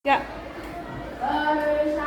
Ya. Bersalam.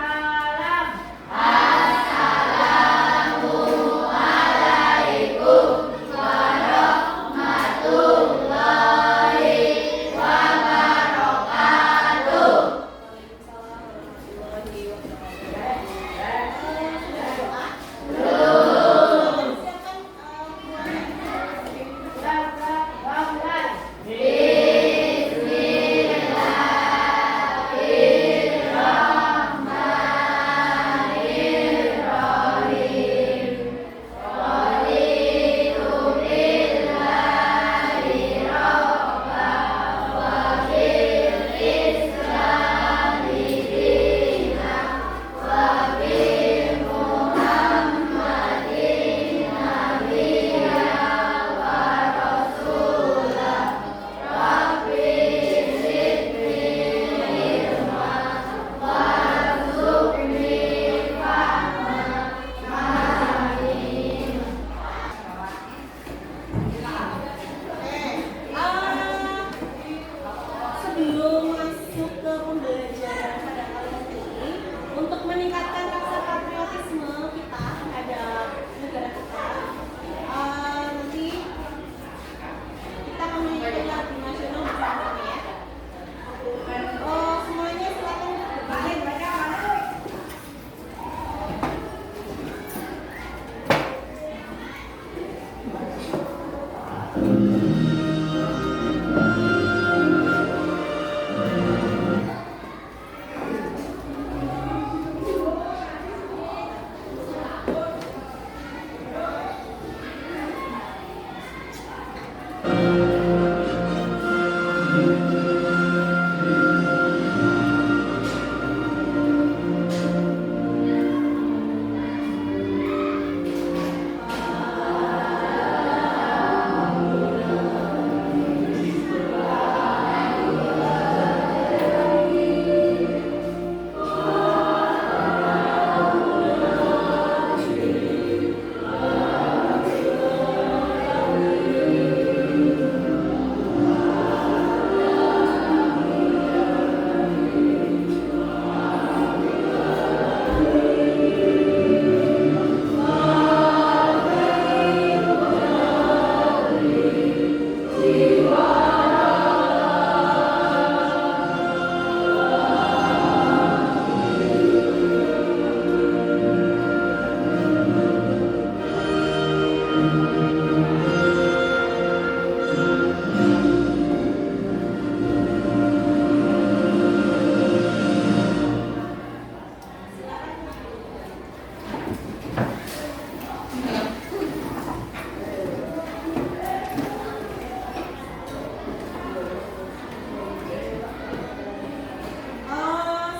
Sebelum masuk ke pembelajaran pada kali ini, untuk meningkatkan rasa patriotisme kita terhadap negara kita, nanti kita akan menyanyikan lagu nasional bersama-sama ya. Semuanya silakan berbaring.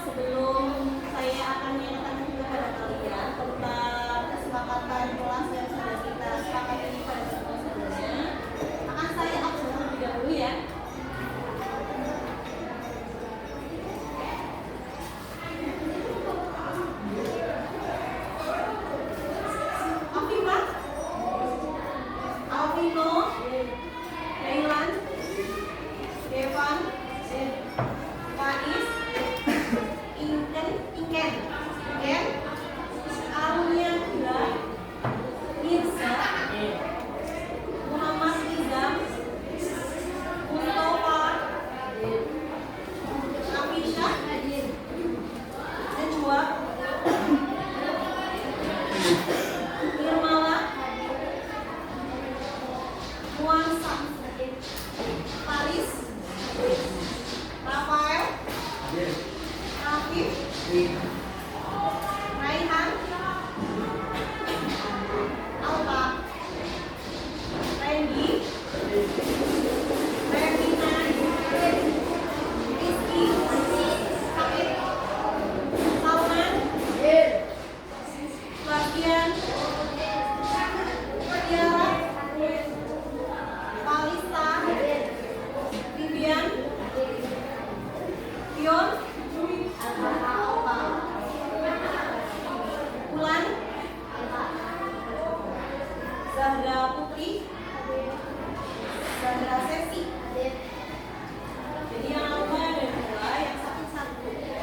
Sebelum saya akan menyanyikan kepada kalian tentang kesepakatan kelas yang sudah kita sepakati pada pertemuan sebelumnya, akan saya absen terlebih dahulu ya. Afifah, Alvino, Dailan, Devan, Faiz, Inken, Arunia Dula, Mirza, Muhammad Nizam, Mustafa, Afisha, Najwa, Nirmala, Muansa, Paris, Rafael, Afif, Raihan, Alba, Randy, Revina, Rizky, Kapit, Salman, Sebastian, Tiara, Palista, Vivian, Pion, Bulan, Zahra Putri, Zahra Sesi. Jadi yang alfa dan dua, yang satu.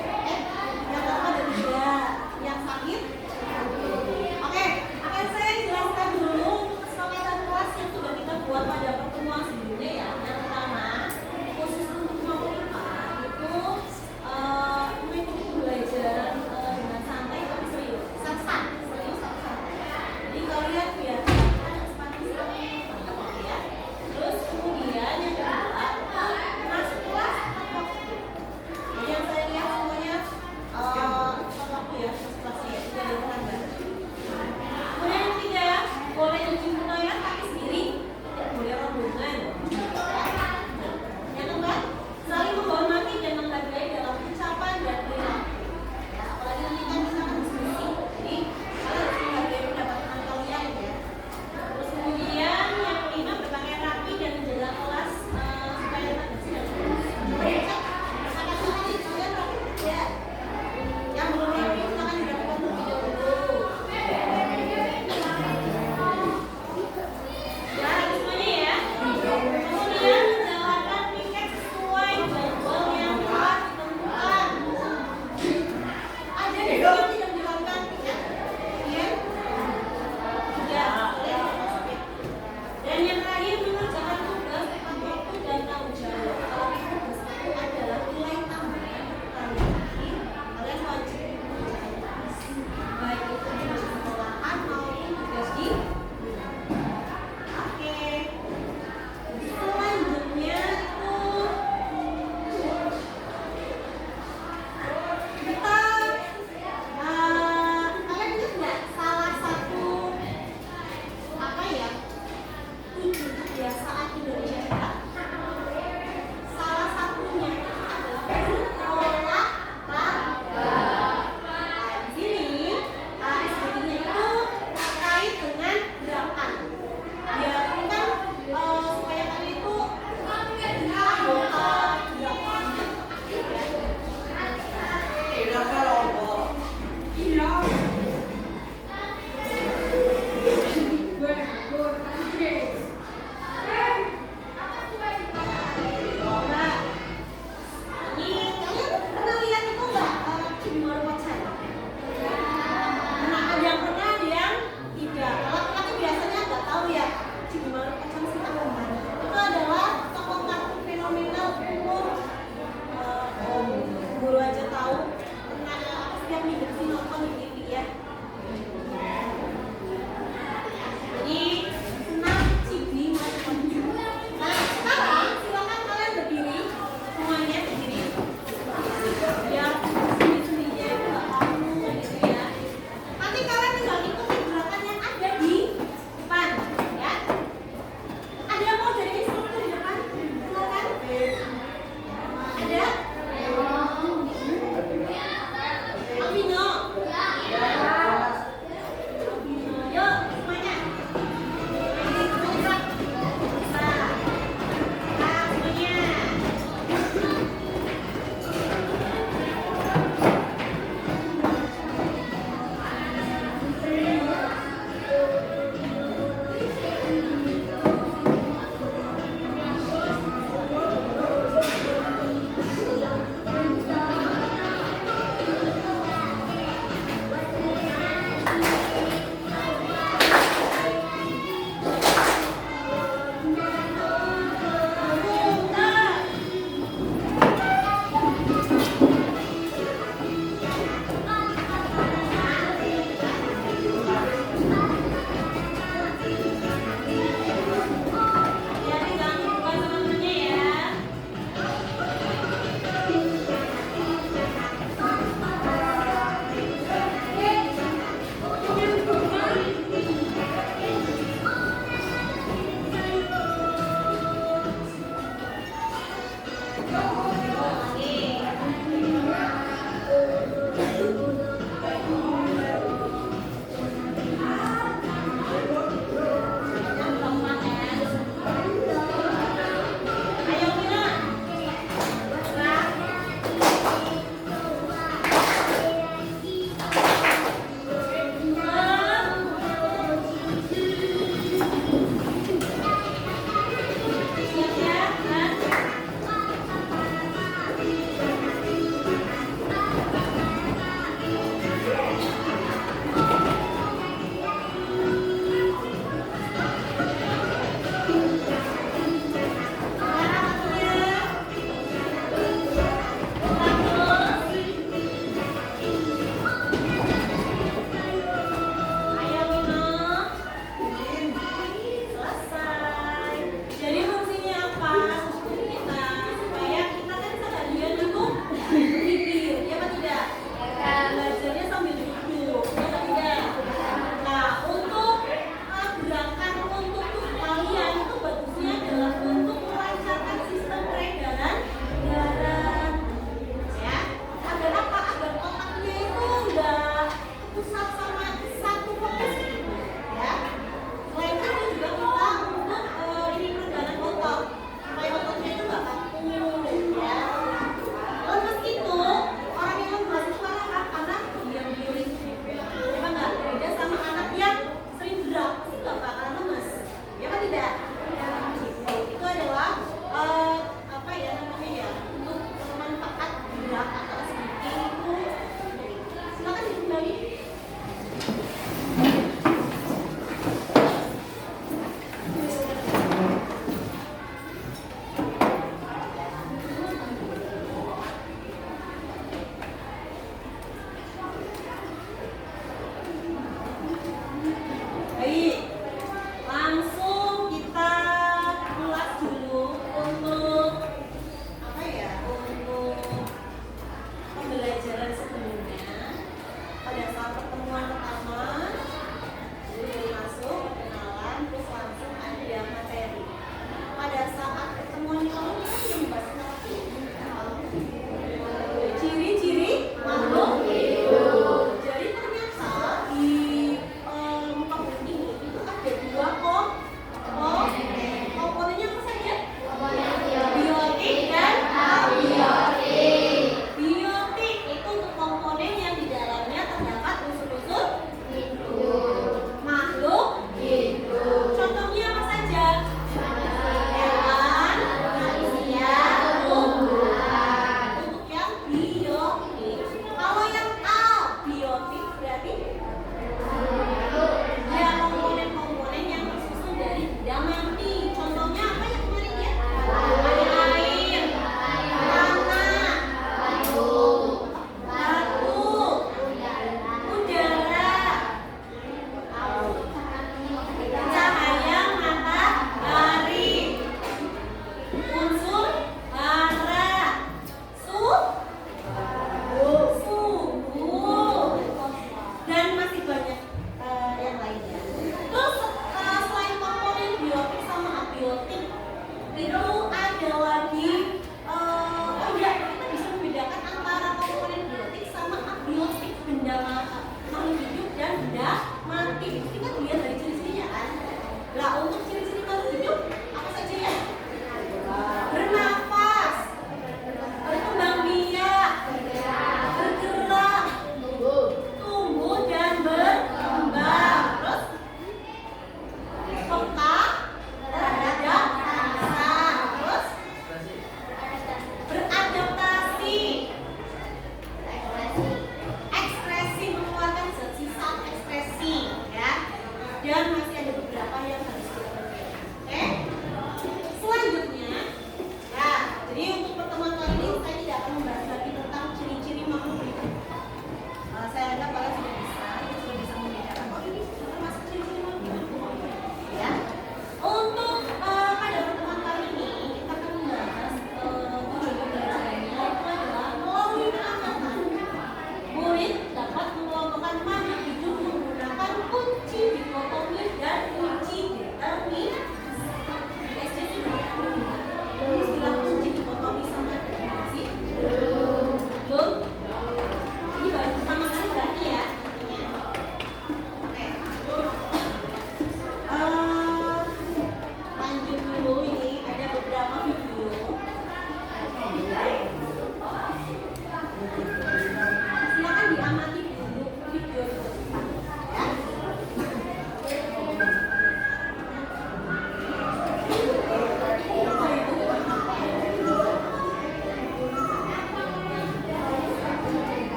tahu pernah setiap minggu sih nonton di TV ya. Jadi senang cibi nonton. Nah sekarang silakan kalian berdiri, semuanya berdiri. Biar sendi-sendinya itu nggak kamu gitu ya. Nanti kalian tinggal ikuti gerakan yang ada di depan, ya. Ada yang mau jadi instruktur di depan? Silakan. Ada? Alvino?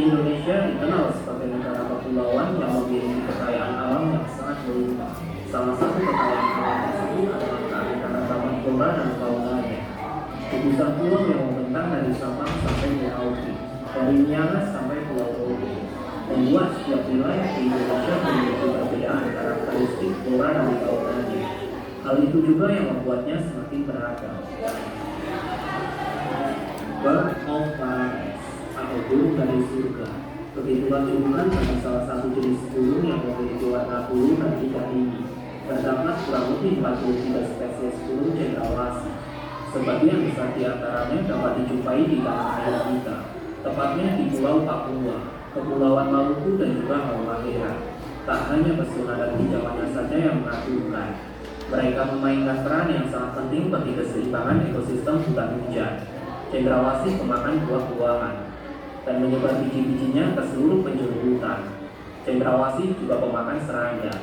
Indonesia dikenal sebagai negara kepulauan yang memiliki kekayaan alam yang sangat melimpah. Salah satu kekayaan alam tersebut adalah keanekaragaman flora dan faunanya. Gugusan pulau yang membentang dari Sabang sampai Merauke, dari Miangas sampai Pulau Rote, membuat setiap wilayah di Indonesia memiliki perbedaan karakteristik flora dan faunanya. Hal itu juga yang membuatnya semakin beragam. Bird of Paradise atau burung dari surga. Begitulah julukan bagi salah satu jenis burung yang memiliki warna biru dan tidak tinggi. Terdapat kurang lebih 43 spesies burung cendrawasih. Sebagian besar di antaranya dapat dijumpai di tanah air kita, tepatnya di Pulau Papua, Kepulauan Maluku dan juga Halmahera. Tak hanya pesona dan hijauannya saja yang mengagumkan, mereka memainkan peran yang sangat penting bagi keseimbangan ekosistem hutan hujan. Cendrawasih pemakan buah-buahan dan menyebar biji-bijinya ke seluruh penjuru hutan. Cendrawasih juga pemakan serangga,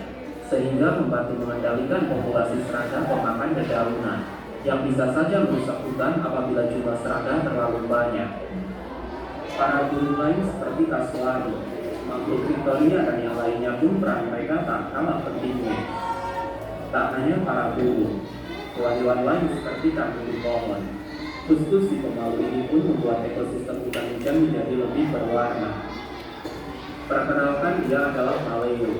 sehingga membantu mengendalikan populasi serangga pemakan dedaunan yang bisa saja merusak hutan apabila jumlah serangga terlalu banyak. Para burung lain seperti kasuari, makhluk Victoria dan yang lainnya pun peran mereka tak kalah pentingnya. Tak hanya para burung, hewan-hewan lain seperti kanguru pohon, tus-tus di Pemalu ini pun membuat ekosistem hutan hujan menjadi lebih berwarna. Perkenalkan, dia adalah maleo,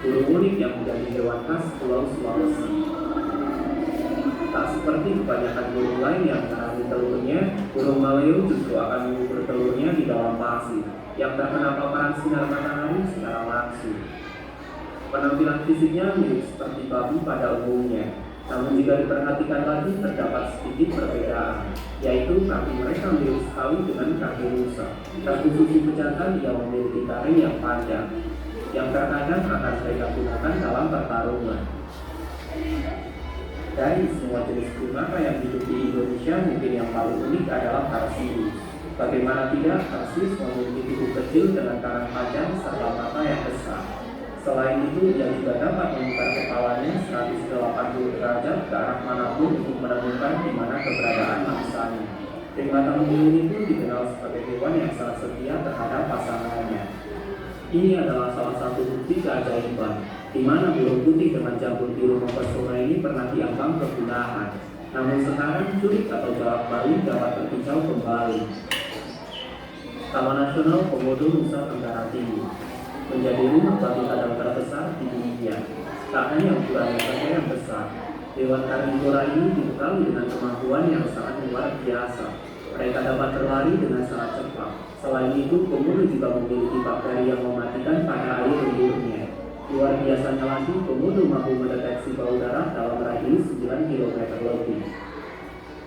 burung unik yang menjadi hewan khas Pulau Sulawesi. Tak seperti kebanyakan burung lain yang menanami telurnya, burung maleo justru akan mengubur telurnya di dalam pasir yang terkena paparan sinar matahari secara langsung. Penampilan fisiknya mirip seperti babi pada umumnya, namun jika diperhatikan lagi terdapat sedikit perbedaan, yaitu kaki mereka mirip sekali dengan kaki rusa. Terkhusus di pejantan yang memiliki taring yang panjang, yang terkadang akan mereka gunakan dalam pertarungan. Dari semua jenis primata yang hidup di Indonesia, mungkin yang paling unik adalah Tarsius. Bagaimana tidak, Tarsius memiliki tubuh kecil dengan tangan panjang serta mata yang besar. Selain itu, dia juga dapat memutar kepalanya 180 derajat ke arah manapun untuk menemukan di mana keberadaan mangsanya. Primata mungil ini pun dikenal sebagai hewan yang sangat setia terhadap pasangannya. Ini adalah salah satu bukti keajaiban, di mana burung putih dengan jambul biru mempesona ini pernah diambang kepunahan. Namun sekarang curik atau jalak bali dapat terkicau kembali. Taman Nasional Komodo Nusa Tenggara Timur menjadi rumah bagi kadal terbesar di dunia. Tak hanya ukurannya saja yang besar, hewan karnivora ini dibekali dengan kemampuan yang sangat luar biasa. Mereka dapat berlari dengan sangat cepat. Selain itu, komodo juga memiliki bakteri yang mematikan pada air liurnya. Luar biasanya lagi, komodo mampu mendeteksi bau darah dalam radius 9 km lebih.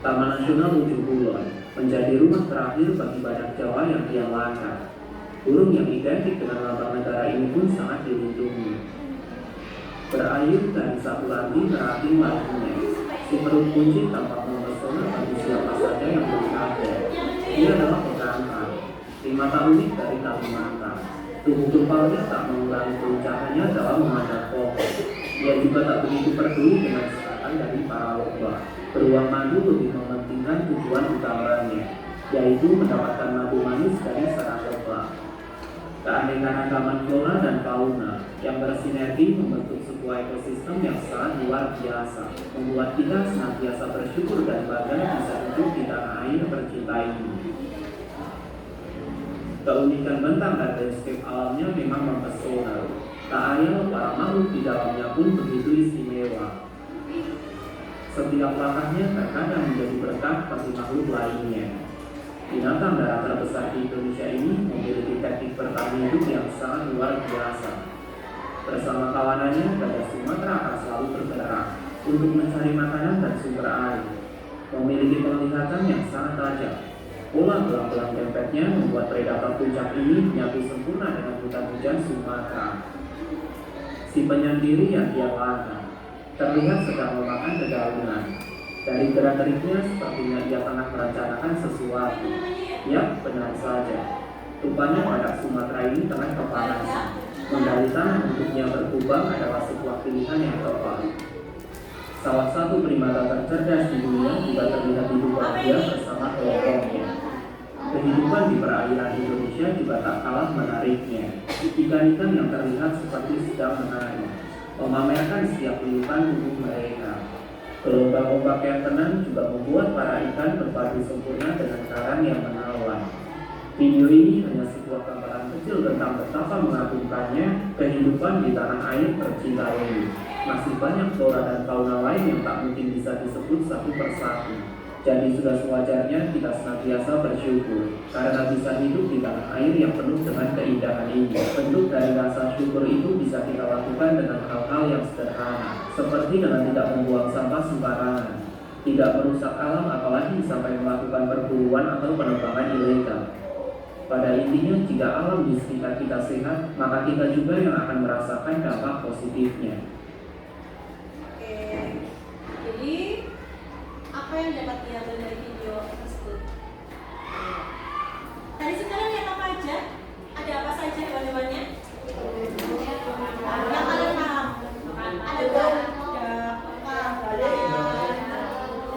Taman Nasional Ujung Kulon menjadi rumah terakhir bagi badak Jawa yang kian langka. Burung yang identik dengan lambang negara ini pun sangat dilindungi. Berayun dari satu lagi terakhir lagunya, si perut kunci tampak mempesona bagi siapa saja yang melihatnya. Dia adalah pekantan, primata unik dari Kalimantan. Tubuh kepalanya tak mengurangi kelincahannya dalam memandang pohon. Dia juga tak begitu peduli dengan serangan dari para lebah. Beruang madu lebih mementingkan tujuan utamanya, yaitu mendapatkan madu manis dari sarang lebah. Keanekaragaman flora dan fauna yang bersinergi membentuk sebuah ekosistem yang sangat luar biasa, membuat kita senantiasa bersyukur dan bangga bisa hidup di tanah air tercinta ini. Keunikan bentang dan landscape alamnya memang mempesona. Tak ayal para makhluk di dalamnya pun begitu istimewa. Setiap langkahnya terkadang menjadi berkah bagi makhluk lainnya. Binatang darat terbesar di Indonesia ini memiliki teknik bertahan hidup yang sangat luar biasa. Bersama kawanannya, gajah Sumatera akan selalu bergerak untuk mencari makanan dan sumber air. Memiliki penglihatan yang sangat tajam. Pola belang-belang dempetnya membuat predator puncak ini menyatu sempurna dengan hutan hujan Sumatera. Si penyendiri yang dia langka terlihat sedang memakan dedaunan. Dari gerak-geriknya sepertinya ia tengah merencanakan sesuatu. Ya, benar saja. Rupanya badak Sumatera ini tengah kepanasan. Menggali tanah untuknya berkubang adalah sebuah pilihan yang tepat. Salah satu primata tercerdas di dunia juga terlihat hidup bahagia bersama kelompoknya. Kehidupan di perairan Indonesia juga tak kalah menariknya. Ikan-ikan yang terlihat seperti sedang menari, memamerkan setiap liutan tubuh mereka. Gelombang ombak yang tenang juga membuat para ikan berpadu sempurna dengan karang yang menawan. Video ini hanya sebuah gambaran kecil tentang betapa mengagumkannya kehidupan di tanah air tercinta ini. Masih banyak flora dan fauna lain yang tak mungkin bisa disebut satu persatu. Jadi sudah sewajarnya kita senantiasa bersyukur karena bisa hidup di tanah air yang penuh dengan keindahan ini. Bentuk dari rasa syukur itu bisa kita lakukan dengan hal-hal yang sederhana, seperti dengan tidak membuang sampah sembarangan, tidak merusak alam apalagi sampai melakukan perburuan atau penebangan ilegal. Pada intinya, jika alam di sekitar kita sehat, maka kita juga yang akan merasakan dampak positifnya. Oke, jadi apa yang dapat diambil dari video tersebut? Tadi sekarang lihat apa aja? Ada apa saja hewan-hewannya? Yang kalian paham? Ada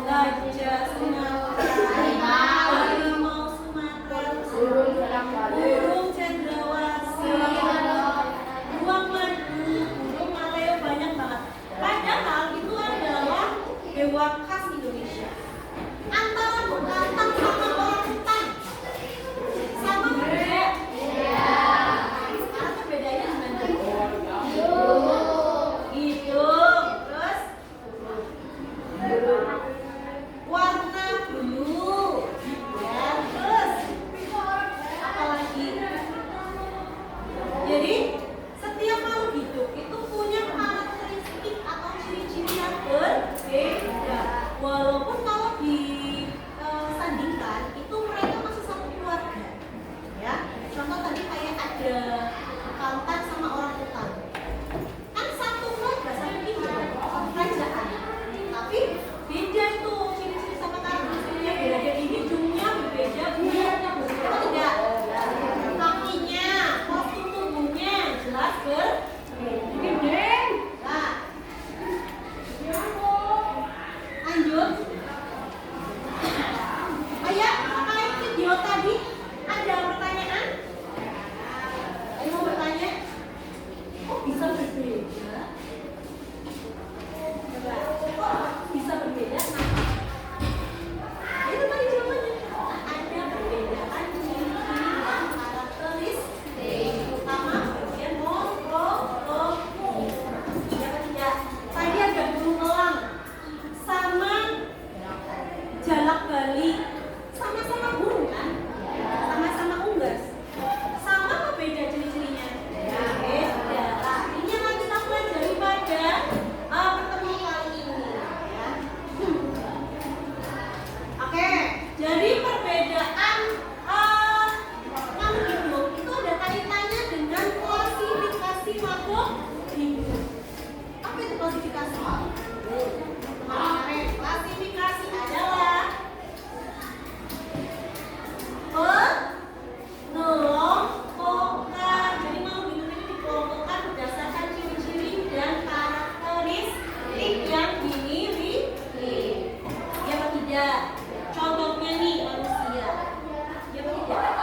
gajah Sumatera, harimau Sumatera, burung cendrawasih, beruang madu, burung maleo, banyak banget. Padahal itu adalah hewan khas Indonesia. Antara bekantan sama orangutan sama beda. Sekarang perbedaannya gimana? Hidung, terus warna bulu, ya, terus apa lagi? Jadi setiap makhluk hidup itu punya karakteristik atau ciri-ciri yang berbeda. Walaupun kalau disandingkan itu mereka masih satu keluarga, ya. Contoh tadi kayak ada bekantan sama orangutan, kan satu keluarga, satu kingdom, kerajaan. Tapi beda itu ciri-ciri sama karakteristiknya beda. Jadi hidungnya berbeda, bulunya berbeda, atau tidak? Kakinya, postur tubuhnya jelas berbeda. Nah, lanjut. Ayah, terkait video tadi ada pertanyaan? Ayo mau bertanya? Kok bisa berbeda? Coba, kok bisa berbeda? Kenapa? Itu tadi jawabannya. Ada perbedaan ciri-ciri dan karakteristik, terutama bagian morfologi. Ya apa tidak? Tadi ada burung elang sama jalak Bali, sama-sama burung kan? Sama-sama unggas. Sama apa beda ciri-cirinya? Beda. Nah, ini yang akan kita pelajari pada pertemuan kali ini, ya. Oke, jadi perbedaan makhluk hidup itu ada kaitannya dengan klasifikasi makhluk hidup. Apa itu klasifikasi makhluk hidup? Teman-teman, klasifikasi adalah pengelompokan. Jadi makhluk hidup ini dikelompokkan berdasarkan ciri-ciri dan karakteristik yang dimiliki. Ya apa tidak? Contohnya nih manusia. Ya apa tidak?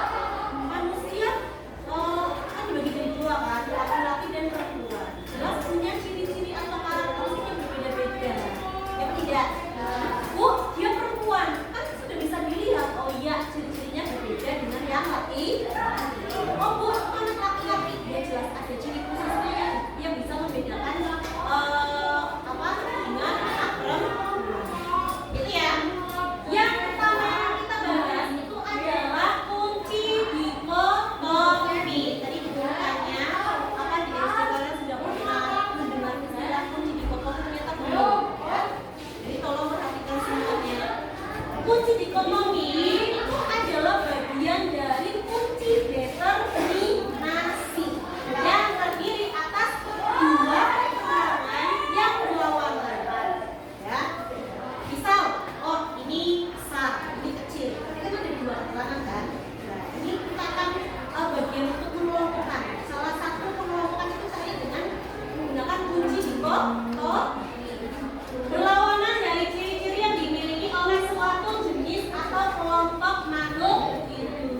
Manusia kan dibagi jadi dua kan, laki-laki dan perempuan. Jelas punya ciri-ciri atau karakteristik yang berbeda-beda. Ya apa tidak? Bu, dia perempuan, kan sudah bisa dilihat. Oh iya, ciri-cirinya berbeda dengan yang laki. Oh bu, anak laki-laki, dia jelas ada ciri khususnya yang bisa membedakan apa dengan anak perempuan. Gitu ya. Yang pertama yang kita bahas itu adalah kunci dikotomi. Tadi dibukanya apa di SD kalian sudah pernah mendengar istilah kunci dikotomi, ternyata belum, ya. Jadi tolong perhatikan semuanya. Kunci dikotomi itu adalah bagian dari kunci determinasi yang terdiri atas dua keterangan yang berlawanan, ya. Misal, oh ini besar, ini kecil, tapi kan ada dua keterangan kan. Nah, ini kita akan bagian untuk mengelompokkan. Salah satu pengelompokan itu saya dengan menggunakan kunci dikotomi. Berlawanan dari ciri-ciri yang dimiliki oleh suatu jenis atau kelompok makhluk hidup.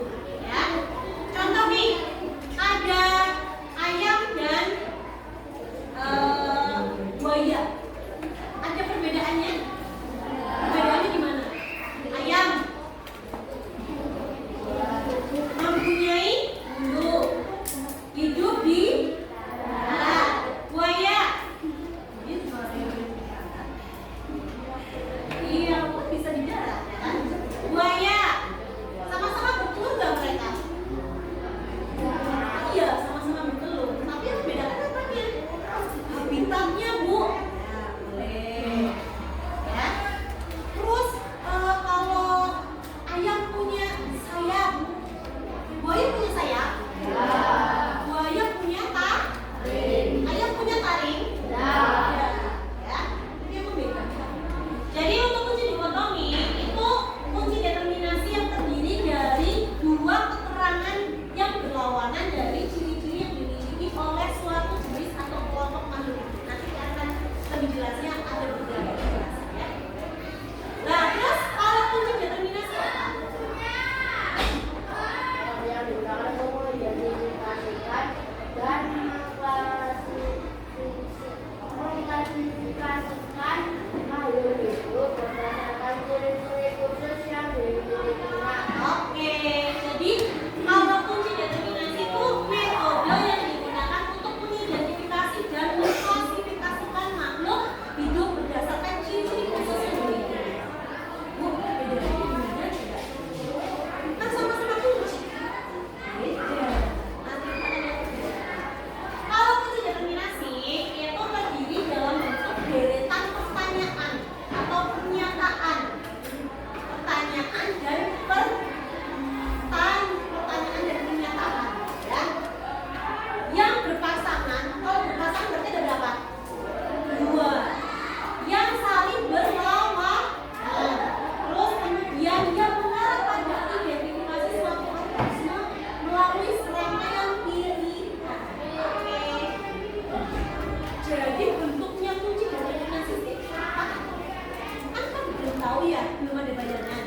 ya? Belum ada bayangan.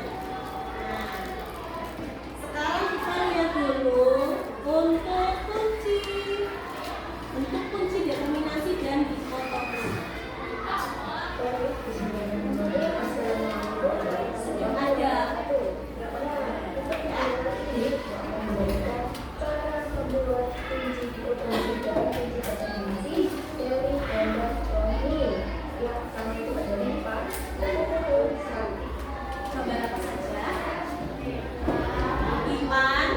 Nah, sekarang kita lihat dulu untuk kunci determinasi dan dikotomi. Ada. Coba apa saja? Iman,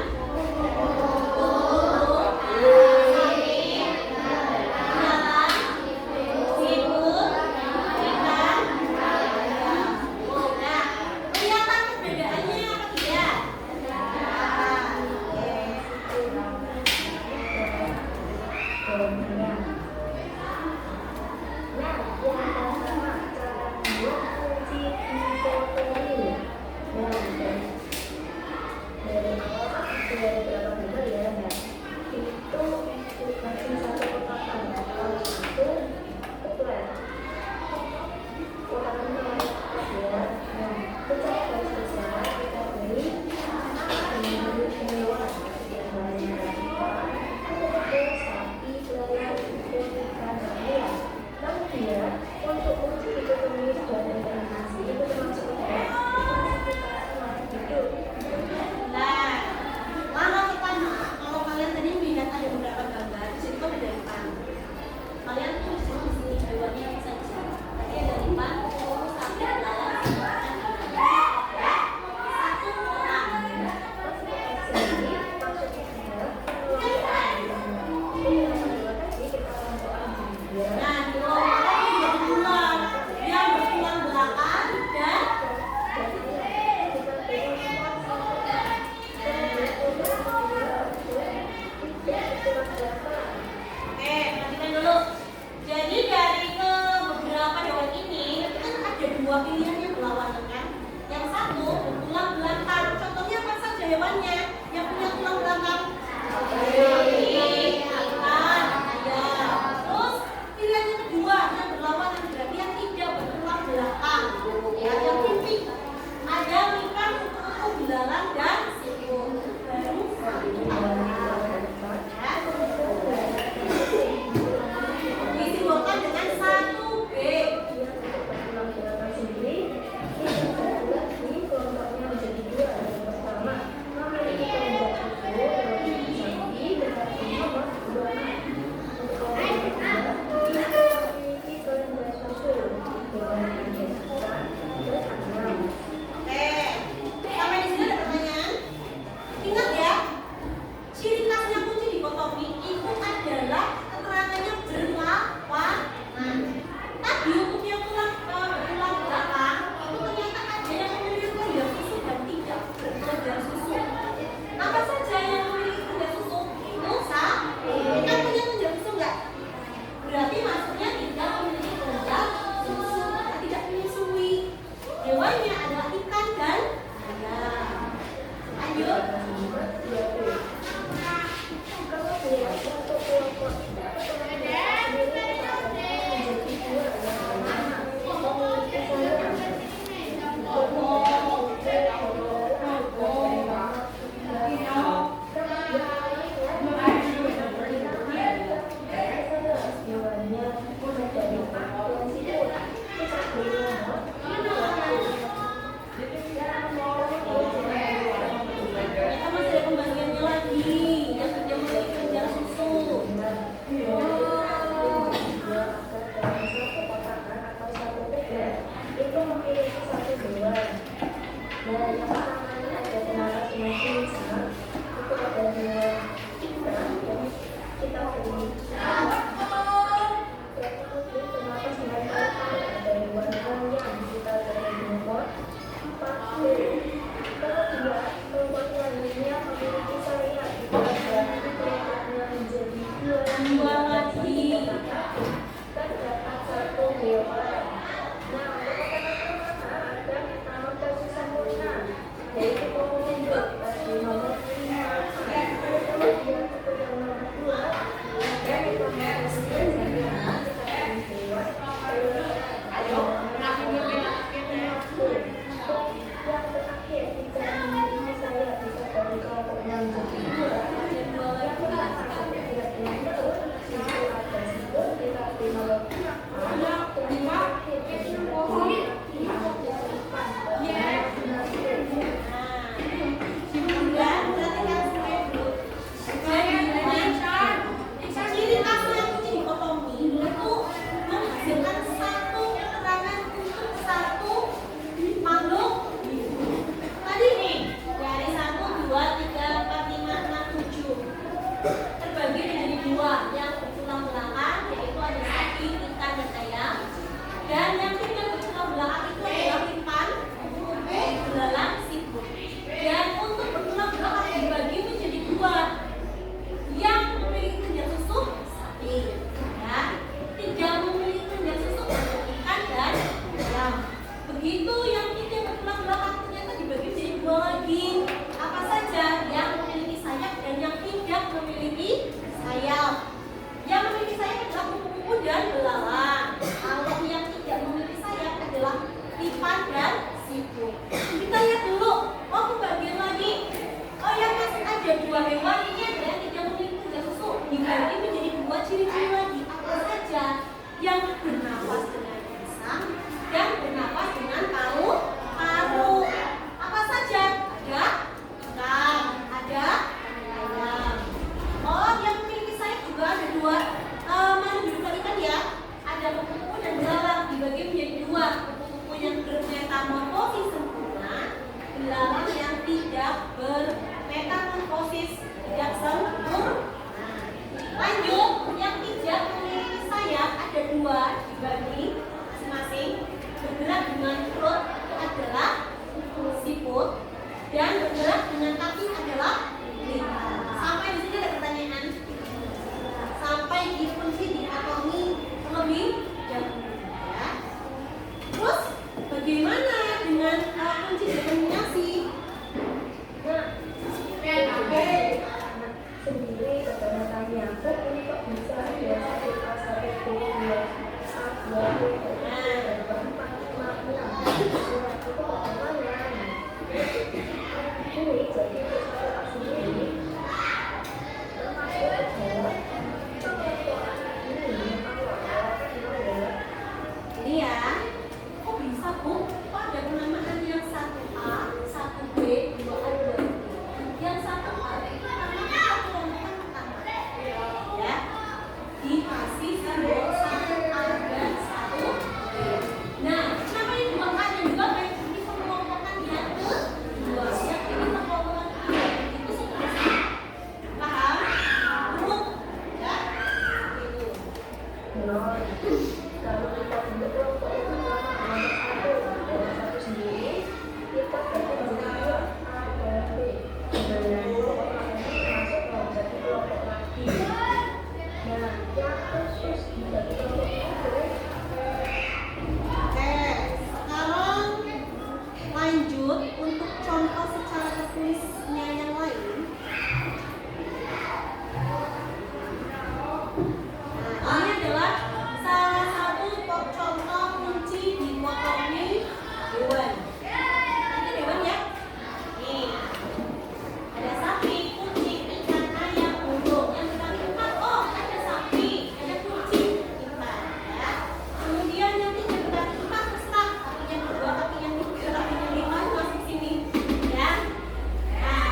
dua hewan ini ada yang tidak memiliki tiga susu dibagi menjadi dua ciri-ciri lagi. Apa saja? Yang bernapas dengan insang dan bernapas dengan paru. Apa saja? Ada ikan, ada ayam. Oh, yang memiliki sayap juga ada dua. Mana juga ikan ya? Ada kupu-kupu dan belalang dibagi menjadi dua. Kupu-kupu yang bermetamorfosis sempurna, belalang yang tidak bermetamorfosis tidak sempurna. Lanjut, yang tidak memiliki sayap ada dua dibagi masing-masing. Bergerak dengan perut itu adalah siput dan bergerak dengan kaki adalah lintah. Sampai di sini ada pertanyaan. Sampai dikunci dikotomi terlebih dahulu ya. Terus bagaimana dengan kunci determinasi? Sendiri kebanyakan nyangkut untuk bisa biasa kita satu dua dua dan keempat lima enam surat itu bagaimana? Ini jadi kita sendiri termasuk adalah pengelolaan ini awal Ini ya. Kok bisa Bu? Kok ada penamaan yang 1A, 1B, 2A, 2B? Yang 1A itu karena kita kelompok pertama. Ya. Dikasih simbol 1A dan 1B. Nah, kenapa ini 2A dan 2B? Ini pengelompokan yang kedua. Yang ini pengelompokan ketiga. Itu sebenarnya paham? Bu? Ya? Itu. Kalau kita bentuk kelompok itu sama kelompok satu sendiri, kita bagi menjadi dua A dan B. Dan kelompok ini masuk menjadi kelompok lagi. Nah, yang khusus menjadi kelompok itu Oke, sekarang lanjut untuk contoh secara tertulisnya yang lain. Nah, ini adalah salah satu contoh kunci dikotomi hewan. Ini hewan ya? Nih, ada sapi, kucing, ikan, ayam, burung. Yang berkaki 4, oh ada sapi, ada kucing, ikan ya. Kemudian yang tidak berkaki 4 terserah, kaki yang kedua, kaki yang tiga, kaki yang lima masuk sini ya. Nah,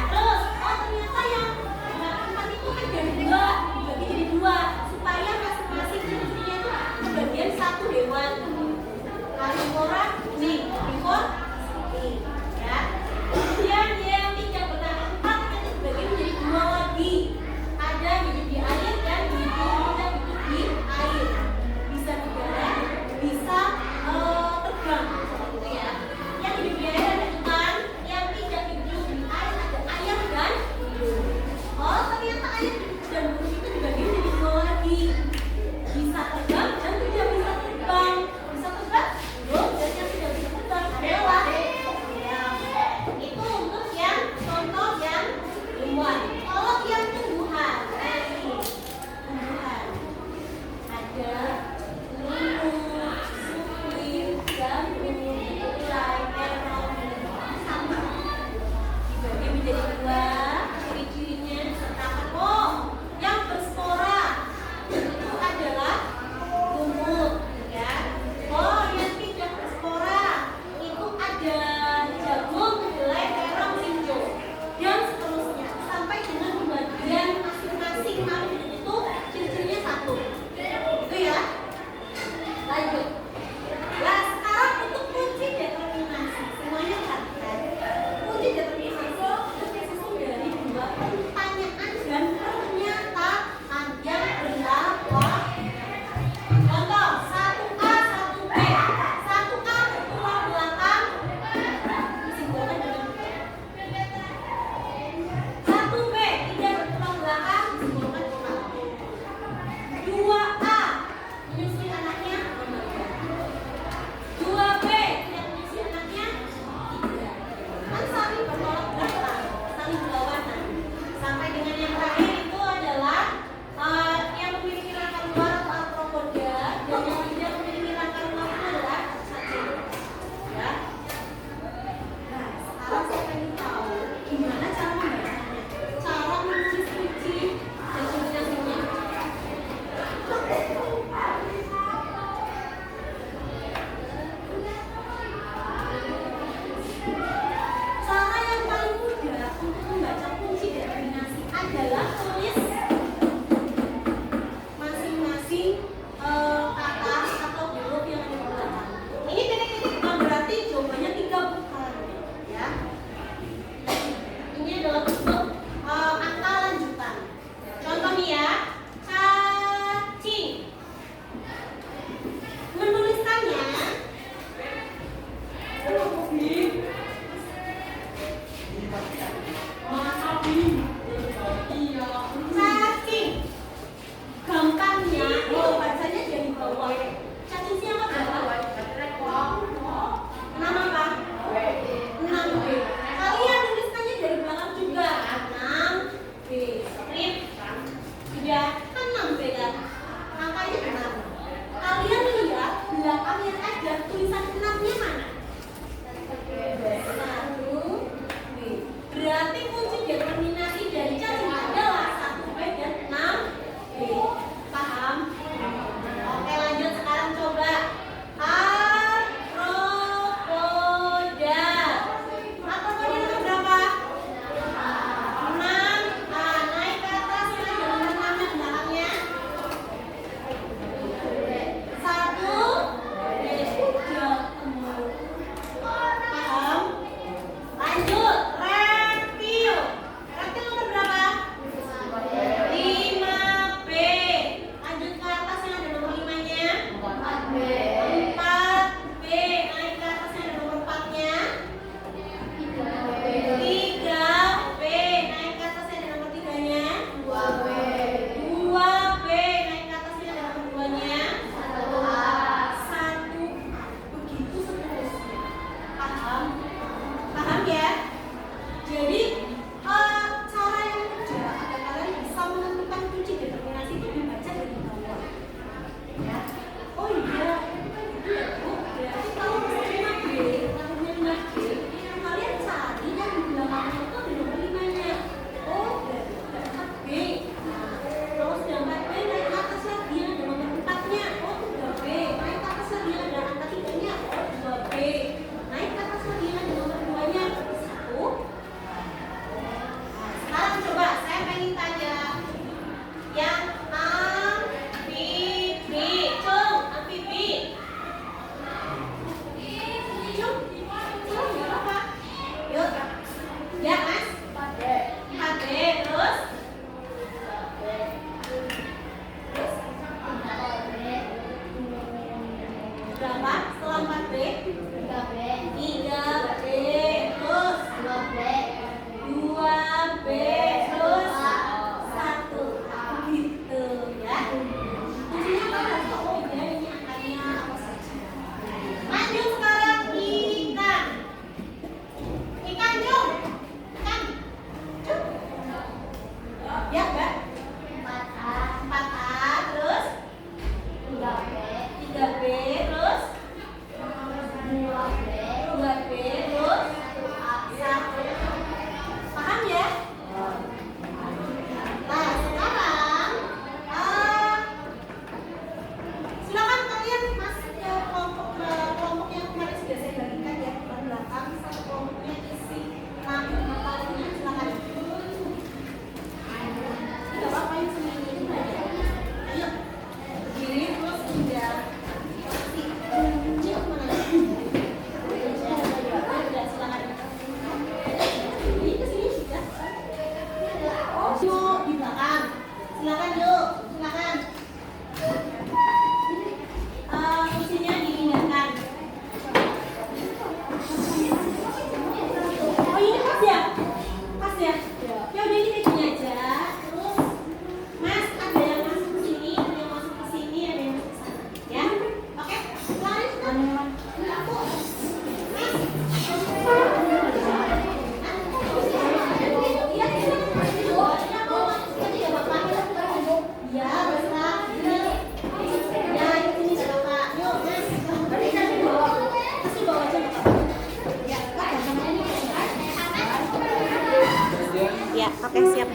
Oke, siap.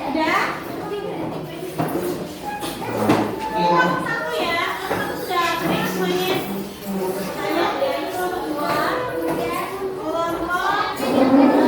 Udah? Kelompok satu ya, kelompok satu sudah connect semuanya. Lanjut dari kelompok dua, kelompok tiga.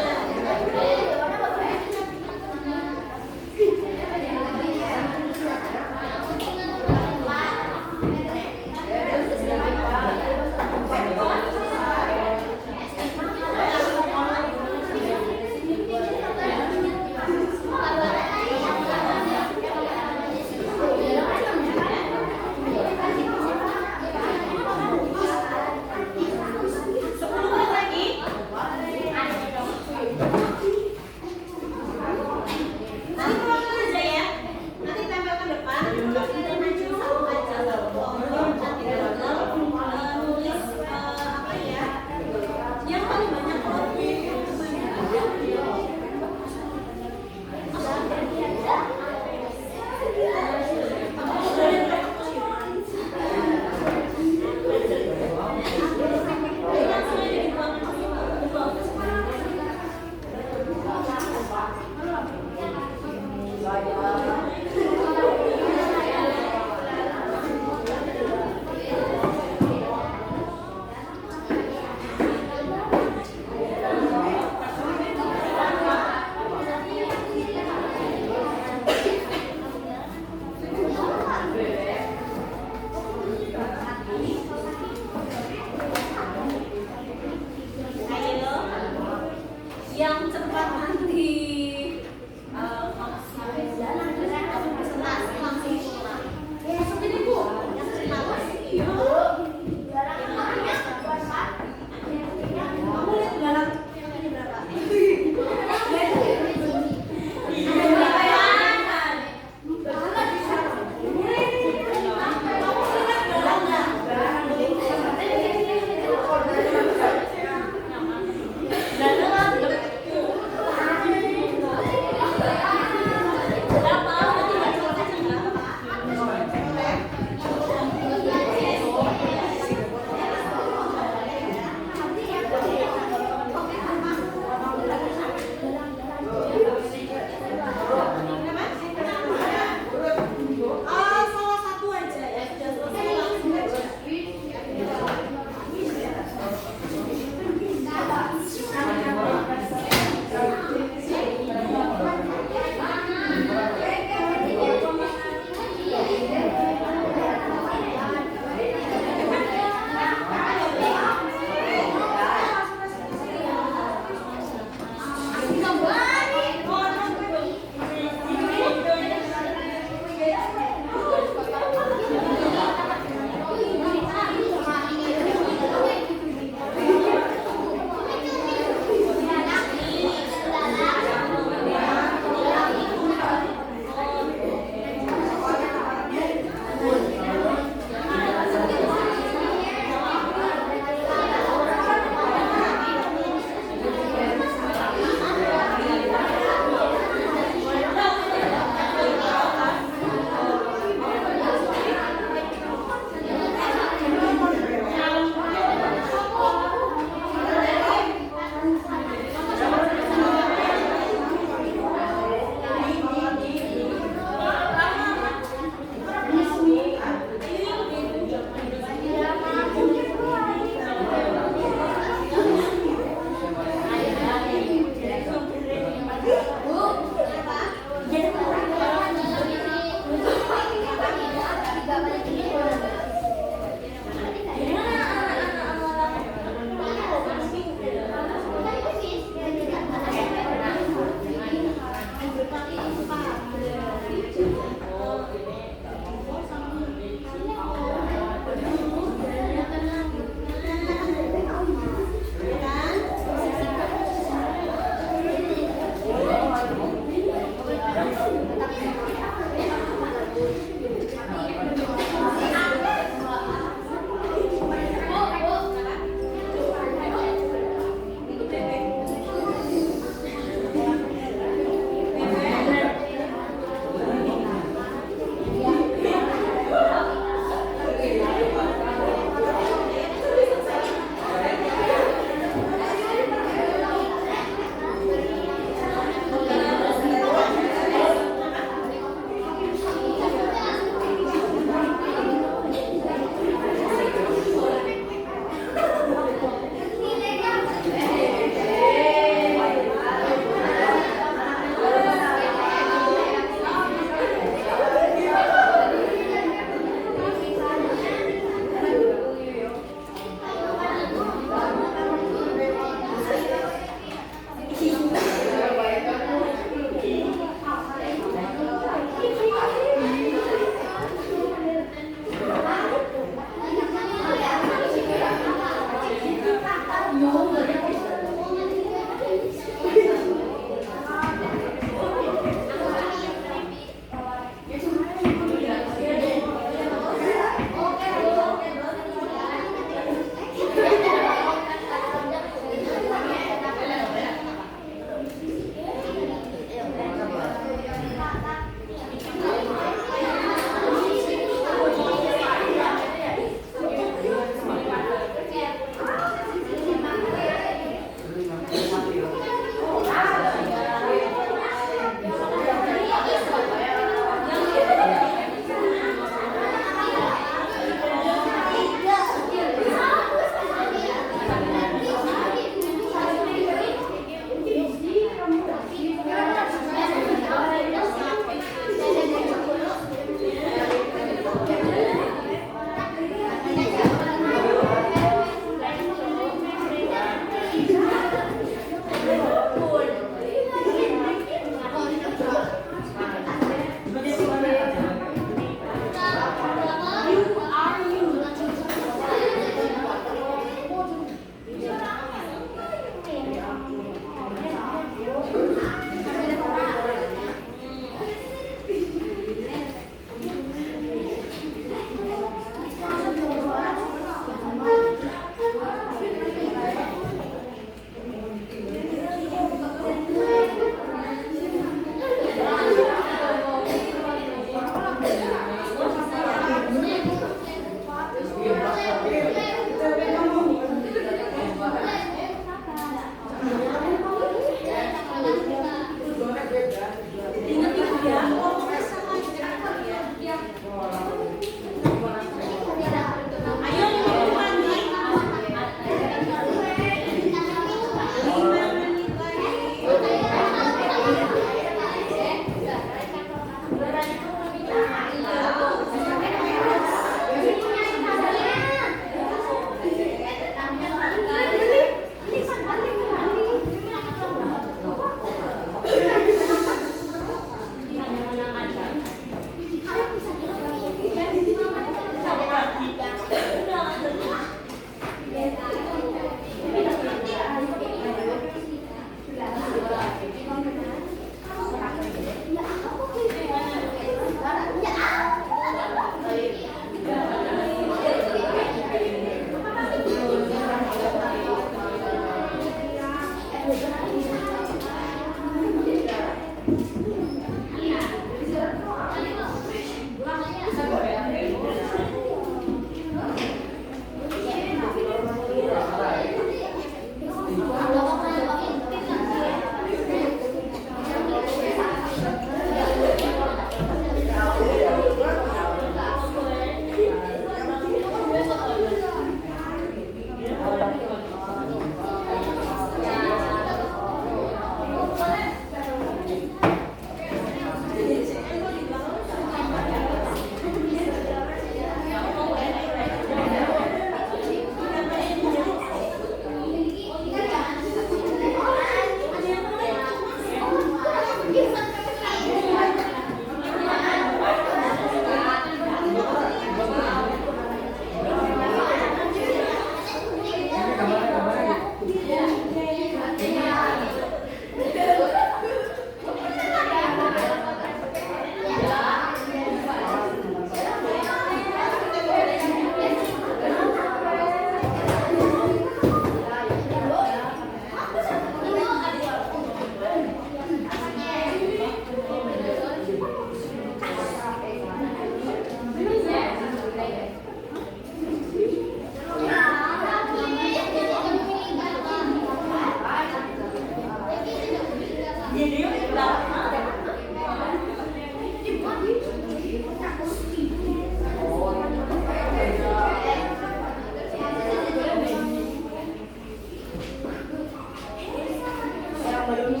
Nah,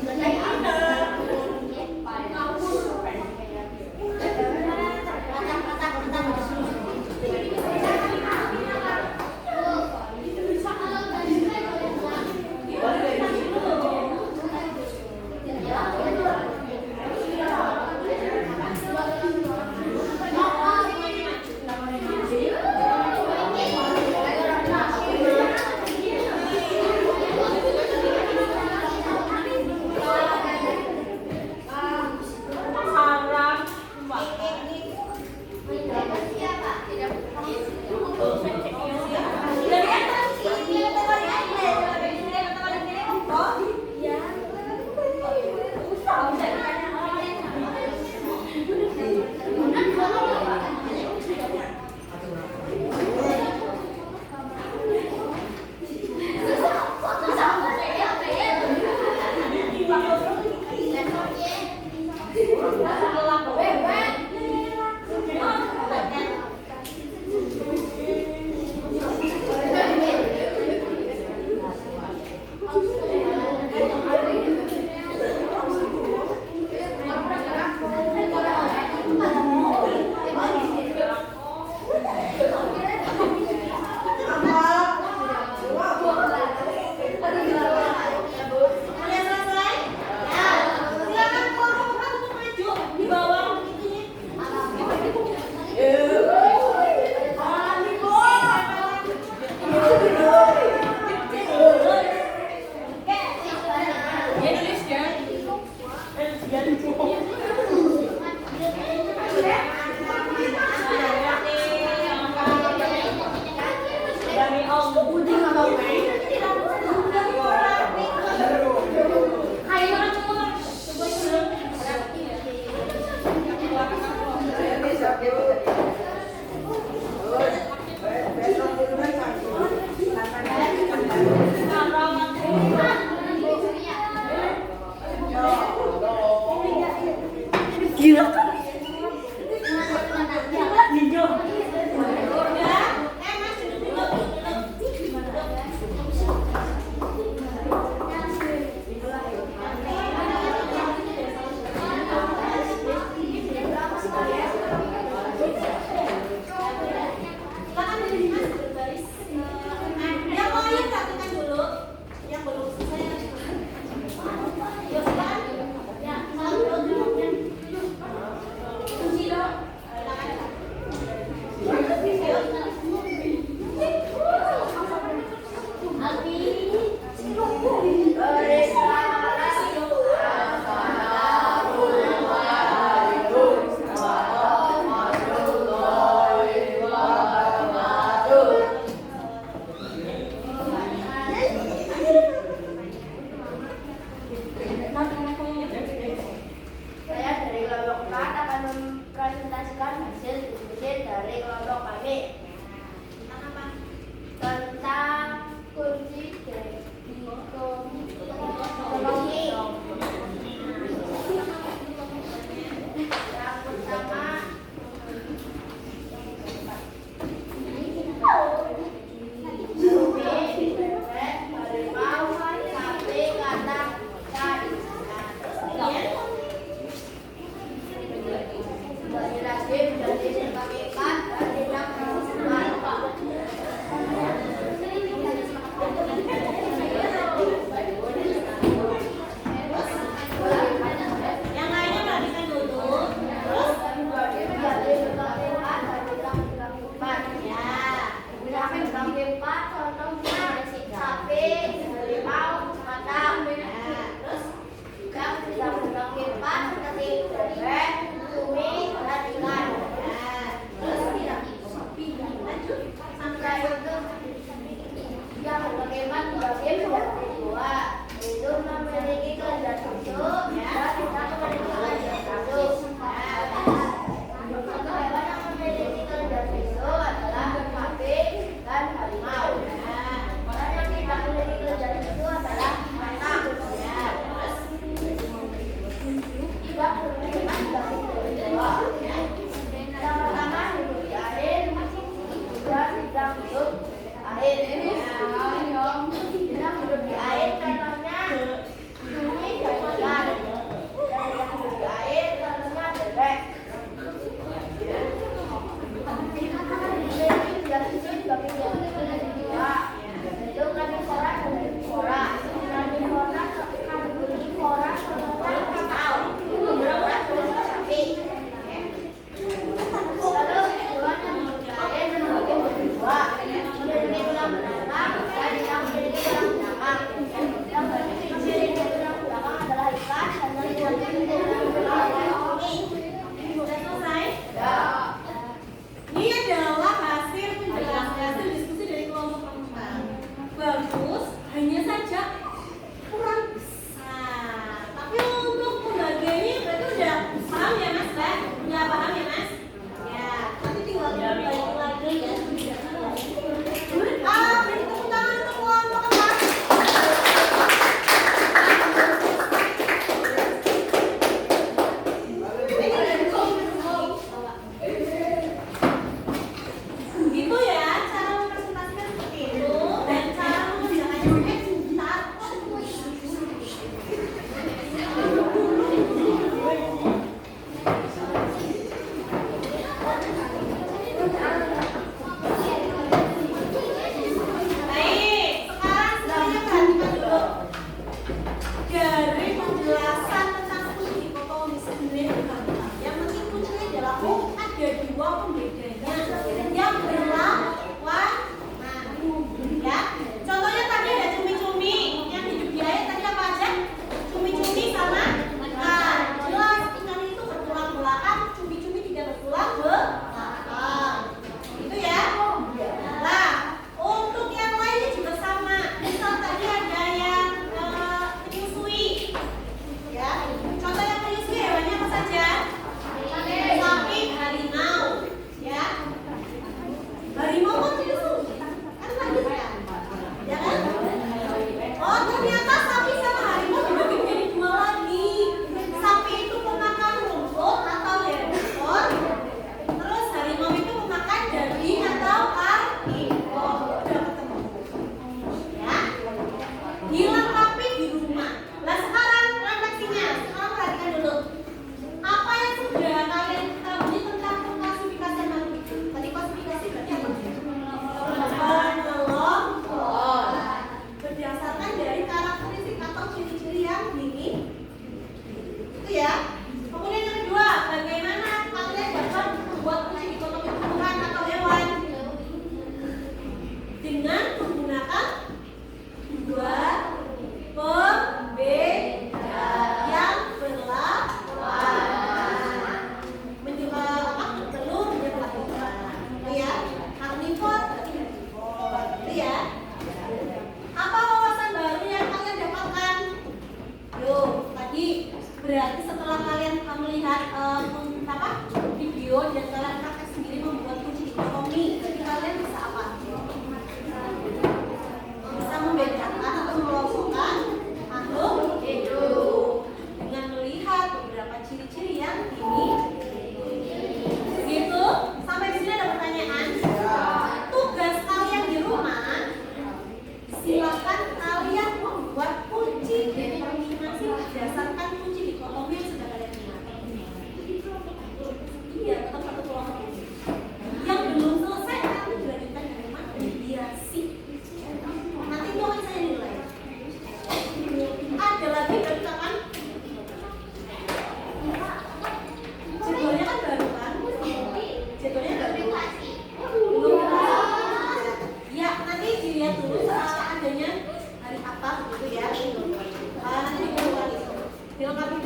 dilengkapi